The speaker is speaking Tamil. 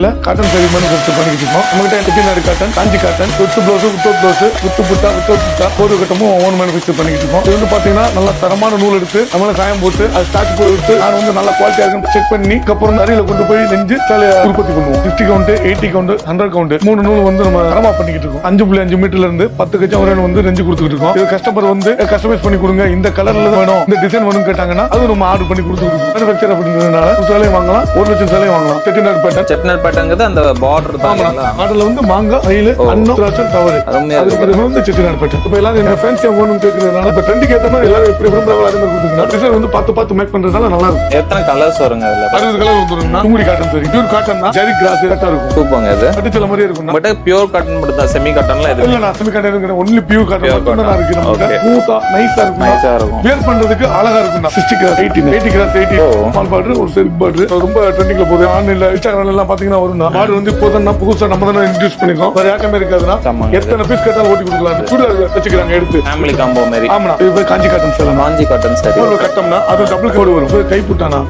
காட்டன் சாரி மேனுஃபேக்சர் பண்ணிக்கிட்டு இருக்கோம். நம்மகிட்ட Chettinad cotton, Kanchi cotton, with blouse, without blouse, with butta, without butta, போர்வை கட்டமும் ஓன் மேனுஃபேக்சர் பண்ணிக்கிட்டு இருக்கோம். இது வந்து பாத்தீங்கன்னா நல்ல தரமான நூல் எடுத்து நம்மள சாயம் போட்டு அது ஸ்டார்ச் போட்டு விட்டு நான் வந்து நல்ல குவாலிட்டியா இருக்குன்னு செக் பண்ணி அப்புறம் அறையில கொண்டு போய் நெஞ்சு சேலையை உற்பத்தி பண்ணுவோம். 60 கவுண்ட், 80 கவுண்ட், 100 கவுண்ட் 3 நூல் வந்து நம்ம தரமா பண்ணிக்கிட்டு இருக்கோம். 5.5 மீட்டர்ல இருந்து 10 கஜம் வரை வந்து நெஞ்சு கொடுத்துட்டு இருக்கோம். இது கஸ்டமர் வந்து கஸ்டமைஸ் பண்ணி கொடுங்க, இந்த கலர்ல வேணும், இந்த டிசைன் வேணும் கேட்டாங்கன்னா அது நம்ம ஆர்டர் பண்ணி கொடுத்துருக்கோம். மேனுஃபேக்சர் அப்படிங்கிறதுனால சேலையும் வாங்கலாம், 1 லட்சம் சேலையும் வாங்கலாம். செட்டிநாடு பேட்டர்ன், செட்டிநாடு பேட்டர்ங்கிறது அந்த பார்டர் தான். மாடல்ல வந்து மாங்காய், மயில், அன்னம், திராட்சை, தவறு. அது வந்து செட்டிநாடு பேட்டர்ன். இப்ப எல்லாரும் இந்த ஃபேன்சியா வேணும்னு கேக்குறதுனால இப்ப ட்ரெண்டுக்கு ஏத்த மாதிரி எல்லாரும் எப்படி விரும்புறாங்களோ அதே மாதிரி கொடுத்துருக்காங்க. டிசைன் வந்து பார்த்து மேக் பண்றதால நல்லா இருக்கும். எத்தனை கலர்ஸ் வருங்க அதுல? 60 கலர் வந்துருங்க. குங்குடி காட்டன் சரி, பியூர் காட்டன் தான், ஜரி கிராஸ் கரெக்டா இருக்கும். சூப்பர்ங்க. இது கட்டிச்சல மாதிரி இருக்கும். பட் பியூர் காட்டன் மட்டும் தான், செமி காட்டன்ல இது இல்ல. நான் செமி காட்டன் இருக்கு, ஒன்லி பியூர் காட்டன் மட்டும் தான் இருக்கு. நமக்கு ஸ்மூத்தா நைஸா இருக்கும். நைஸா இருக்கும். வேர் பண்றதுக்கு அழகா இருக்கும். 60 கிராஸ் 80 கிராஸ் 80 ஸ்மால் பார்டர், ஒரு சில்க் பார்டர். ரொம்ப ட்ரெண்டிங்ல போகுது. ஆன்லைன்ல இன்ஸ்டாகிராம்ல எல்லாம் பாத்தீங்கன்னா வரும். பார்டர் வந்து இப்போதான் புதுசா நம்ம தான் இன்ட்ரோ듀ஸ் பண்ணிருக்கோம். வேற யாருமே இருக்காதுன்னா எத்தனை பீஸ் கேட்டாலும் ஓட்டி கொடுக்கலாம். சுடிதார் வச்சுக்கிறாங்க எடுத்து ஃபேமிலி காம்போ மாதிரி. ஆமா. இது காஞ்சி காட்டன் சேலை, காஞ்சி காட்டன் சரி ஒரு கட்டம்னா அது டபுள் கோடு வரும். கைப்புட்டானா